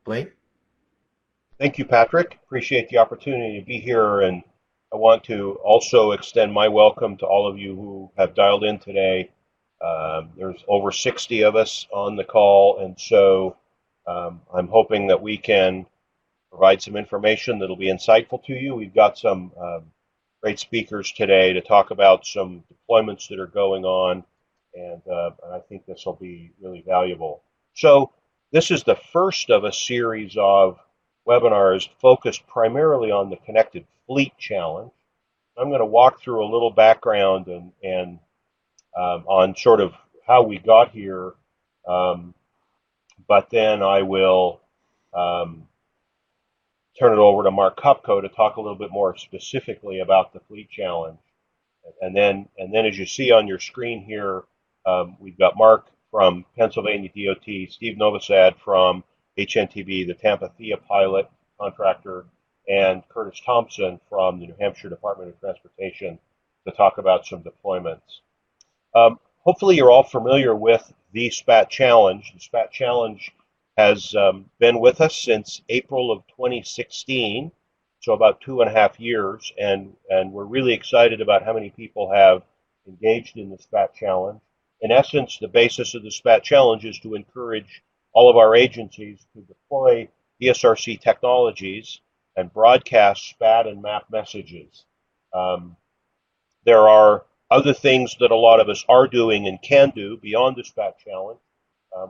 Blaine? Thank you, Patrick. Appreciate the opportunity to be here, and I want to also extend my welcome to all of you who have dialed in today. There's over 60 of us on the call, and so I'm hoping that we can provide some information that'll be insightful to you. We've got some great speakers today to talk about some deployments that are going on, and I think this will be really valuable. So, this is the first of a series of webinars focused primarily on the Connected Fleet Challenge. I'm going to walk through a little background and on sort of how we got here, um, but then I will um, turn it over to Mark Kupko to talk a little bit more specifically about the Fleet Challenge. And then as you see on your screen here, we've got Mark from Pennsylvania DOT, Steve Novosad from HNTB, the Tampa Thea pilot contractor, and Curtis Thompson from the New Hampshire Department of Transportation to talk about some deployments. Hopefully, you're all familiar with the SPAT Challenge. The SPAT Challenge has been with us since April of 2016, so about 2.5 years, and we're really excited about how many people have engaged in the SPAT Challenge. In essence, the basis of the SPAT Challenge is to encourage all of our agencies to deploy DSRC technologies and broadcast SPAT and MAP messages. Um, there are other things that a lot of us are doing and can do beyond the SPAT challenge,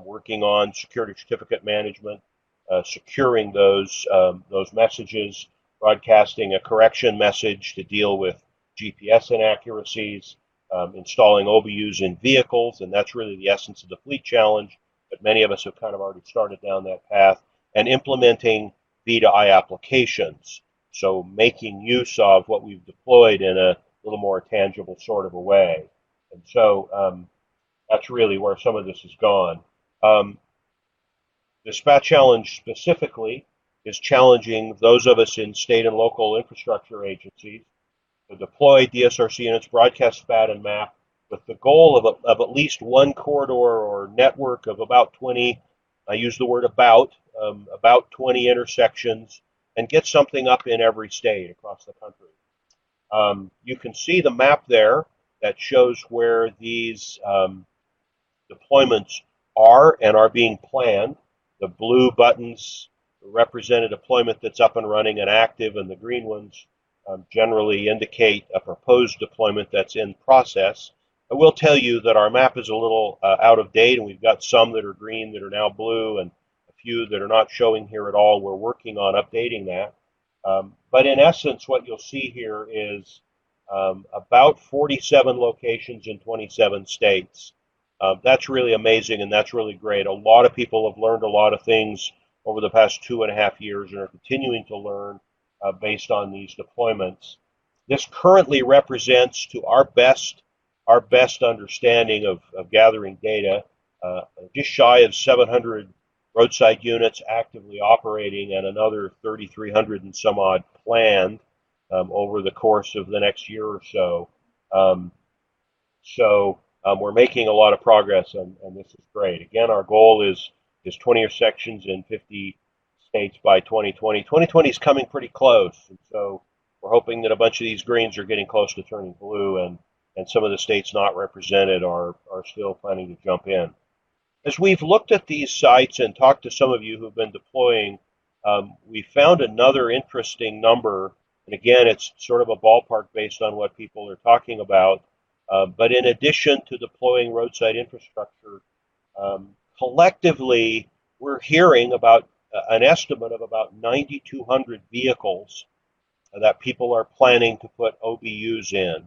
working on security certificate management, securing those messages, broadcasting a correction message to deal with GPS inaccuracies, installing OBUs in vehicles, and that's really the essence of the fleet challenge. But many of us have kind of already started down that path, and implementing V2I applications. So making use of what we've deployed in a little more tangible sort of a way. And so that's really where some of this has gone. Um, the SPAT challenge specifically is challenging those of us in state and local infrastructure agencies to deploy DSRC units, broadcast SPAT and MAP with the goal of at least one corridor or network of about 20, I use the word about 20 intersections, and get something up in every state across the country. You can see the map there that shows where these deployments are and are being planned. The blue buttons represent a deployment that's up and running and active, and the green ones generally indicate a proposed deployment that's in process. I will tell you that our map is a little out of date, and we've got some that are green that are now blue, and a few that are not showing here at all. We're working on updating that. But in essence, what you'll see here is about 47 locations in 27 states. That's really amazing, and that's really great. A lot of people have learned a lot of things over the past 2.5 years and are continuing to learn based on these deployments. This currently represents, to our best understanding of gathering data, just shy of 700 roadside units actively operating and another 3,300 and some odd planned over the course of the next year or so. Um, so we're making a lot of progress, and this is great. Again, our goal is 20 sections in 50 states by 2020. 2020 is coming pretty close, and so we're hoping that a bunch of these greens are getting close to turning blue, and some of the states not represented are still planning to jump in. As we've looked at these sites and talked to some of you who've been deploying, we found another interesting number. And again, it's sort of a ballpark based on what people are talking about. But in addition to deploying roadside infrastructure, collectively, we're hearing about an estimate of about 9,200 vehicles that people are planning to put OBUs in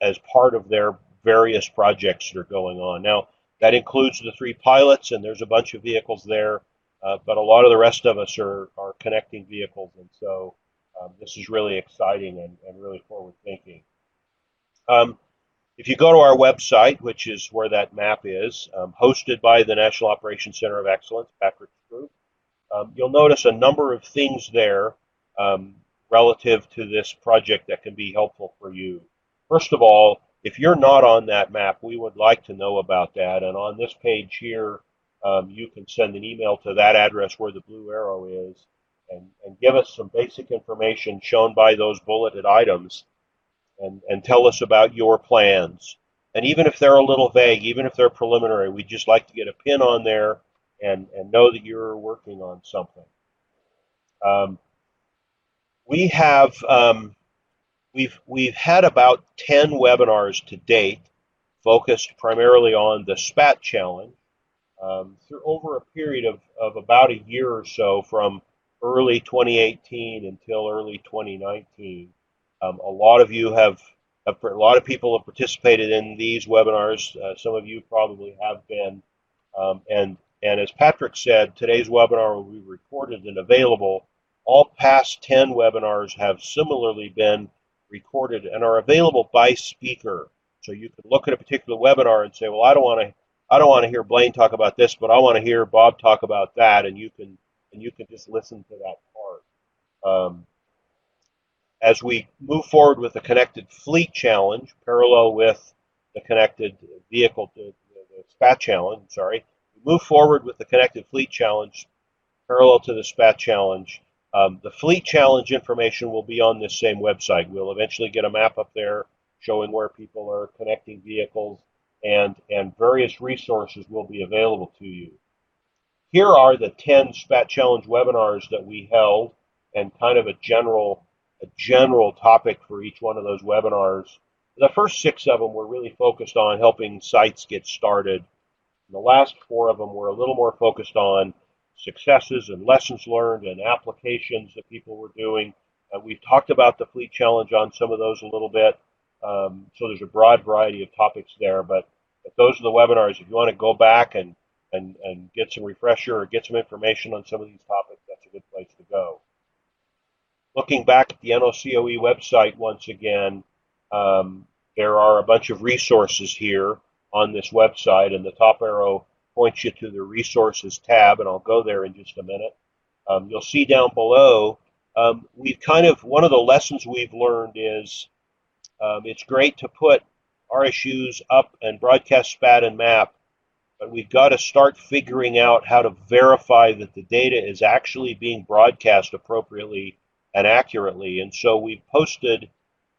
as part of their various projects that are going on. Now, that includes the three pilots, and there's a bunch of vehicles there, but a lot of the rest of us are connecting vehicles, and so this is really exciting and really forward thinking. Um, if you go to our website, which is where that map is, hosted by the National Operations Center of Excellence, Patrick's group, you'll notice a number of things there um, relative to this project that can be helpful for you. First of all, if you're not on that map, we would like to know about that. And on this page here, you can send an email to that address where the blue arrow is and give us some basic information shown by those bulleted items and tell us about your plans. And even if they're a little vague, even if they're preliminary, we'd just like to get a pin on there and know that you're working on something. Um, we have we've had about 10 webinars to date, focused primarily on the SPAT challenge, through over a period of about a year or so, from early 2018 until early 2019. A lot of you a lot of people have participated in these webinars. Some of you probably have been. And as Patrick said, today's webinar will be recorded and available. All past 10 webinars have similarly been recorded and are available by speaker. So you can look at a particular webinar and say, well, I don't want to hear Blaine talk about this, but I want to hear Bob talk about that, and you can just listen to that part. As we move forward with the Connected Fleet Challenge, parallel with the Connected Vehicle, the SPAT Challenge, sorry, we move forward with the Connected Fleet Challenge, parallel to the SPAT Challenge. The Fleet Challenge information will be on this same website. We'll eventually get a map up there showing where people are connecting vehicles, and various resources will be available to you. Here are the 10 SPAT Challenge webinars that we held, and kind of a general topic for each one of those webinars. The first 6 of them were really focused on helping sites get started. And the last 4 of them were a little more focused on successes and lessons learned and applications that people were doing. We've talked about the Fleet Challenge on some of those a little bit. So there's a broad variety of topics there, but those are the webinars. If you want to go back and get some refresher or get some information on some of these topics, that's a good place to go. Looking back at the NOCOE website once again, there are a bunch of resources here on this website, and the top arrow points you to the resources tab, and I'll go there in just a minute. You'll see down below, one of the lessons we've learned is it's great to put RSUs up and broadcast SPAT and MAP, but we've got to start figuring out how to verify that the data is actually being broadcast appropriately and accurately. And so we've posted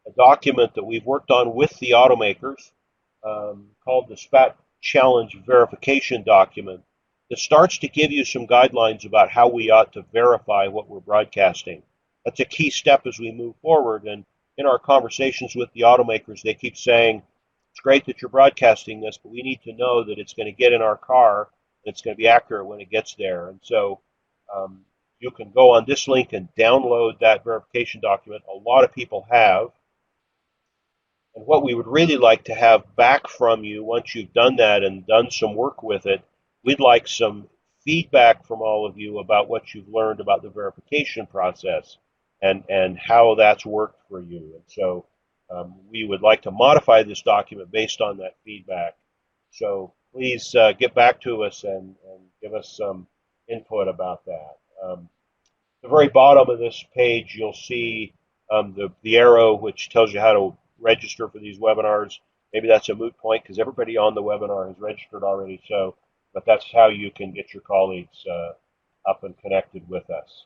a document that we've worked on with the automakers called the SPAT Challenge Verification Document that starts to give you some guidelines about how we ought to verify what we're broadcasting. That's a key step as we move forward. And in our conversations with the automakers, they keep saying, it's great that you're broadcasting this, but we need to know that it's going to get in our car and it's going to be accurate when it gets there. And so you can go on this link and download that verification document. A lot of people have. And what we would really like to have back from you once you've done that and done some work with it, we'd like some feedback from all of you about what you've learned about the verification process and how that's worked for you. And so we would like to modify this document based on that feedback. So please get back to us and give us some input about that. At the very bottom of this page, you'll see the arrow which tells you how to register for these webinars. Maybe that's a moot point because everybody on the webinar has registered already. But that's how you can get your colleagues up and connected with us.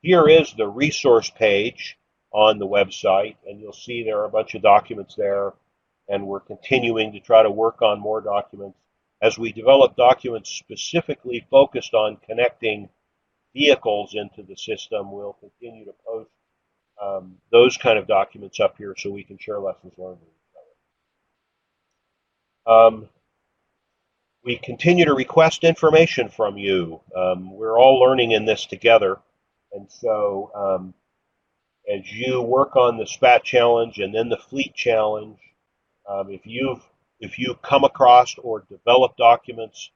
Here is the resource page on the website, and you'll see there are a bunch of documents there, and we're continuing to try to work on more documents. As we develop documents specifically focused on connecting vehicles into the system, we'll continue to post those kind of documents up here so we can share lessons learned with each other. We continue to request information from you. We're all learning in this together, and so as you work on the SPAT challenge and then the Fleet challenge, if you've come across or developed documents,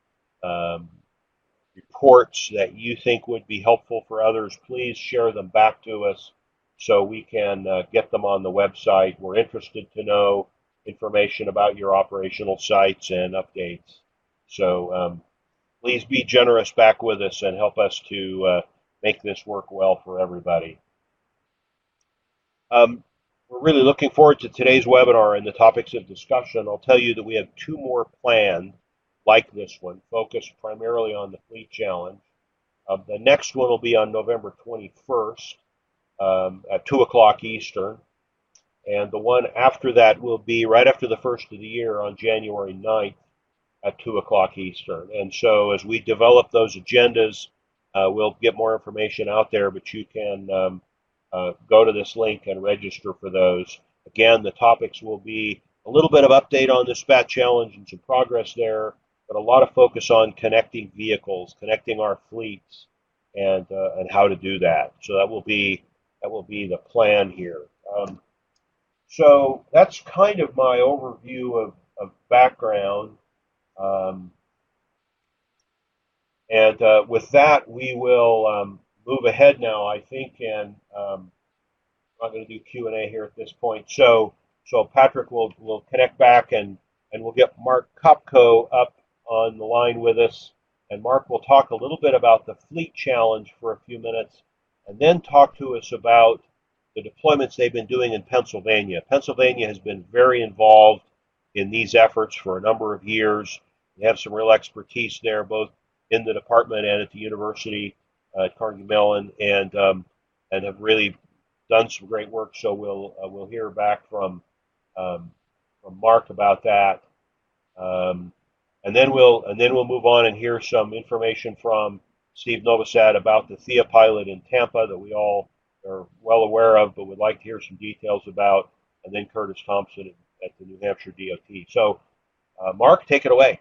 reports that you think would be helpful for others, please share them back to us so we can get them on the website. We're interested to know information about your operational sites and updates. So please be generous back with us and help us to make this work well for everybody. We're really looking forward to today's webinar and the topics of discussion. I'll tell you that we have 2 more planned. like this one, focused primarily on the Fleet Challenge. The next one will be on November 21st at 2 o'clock Eastern. And the one after that will be right after the first of the year on January 9th at 2 o'clock Eastern. And so as we develop those agendas, we'll get more information out there, but you can go to this link and register for those. Again, the topics will be a little bit of update on the SPAT challenge and some progress there, but a lot of focus on connecting vehicles, connecting our fleets, and how to do that. So that will be the plan here. So that's kind of my overview of background. Um, and with that, we will move ahead now, I think, and I'm not going to do Q&A here at this point. So Patrick will connect back and we'll get Mark Kopko up on the line with us, and Mark will talk a little bit about the Fleet Challenge for a few minutes, and then talk to us about the deployments they've been doing in Pennsylvania. Pennsylvania has been very involved in these efforts for a number of years. They have some real expertise there, both in the department and at the university at Carnegie Mellon, and have really done some great work. So we'll hear back from Mark about that, um, and then we'll move on and hear some information from Steve Novosad about the Thea pilot in Tampa that we all are well aware of, but would like to hear some details about, and then Curtis Thompson at the New Hampshire DOT. So, Mark, take it away.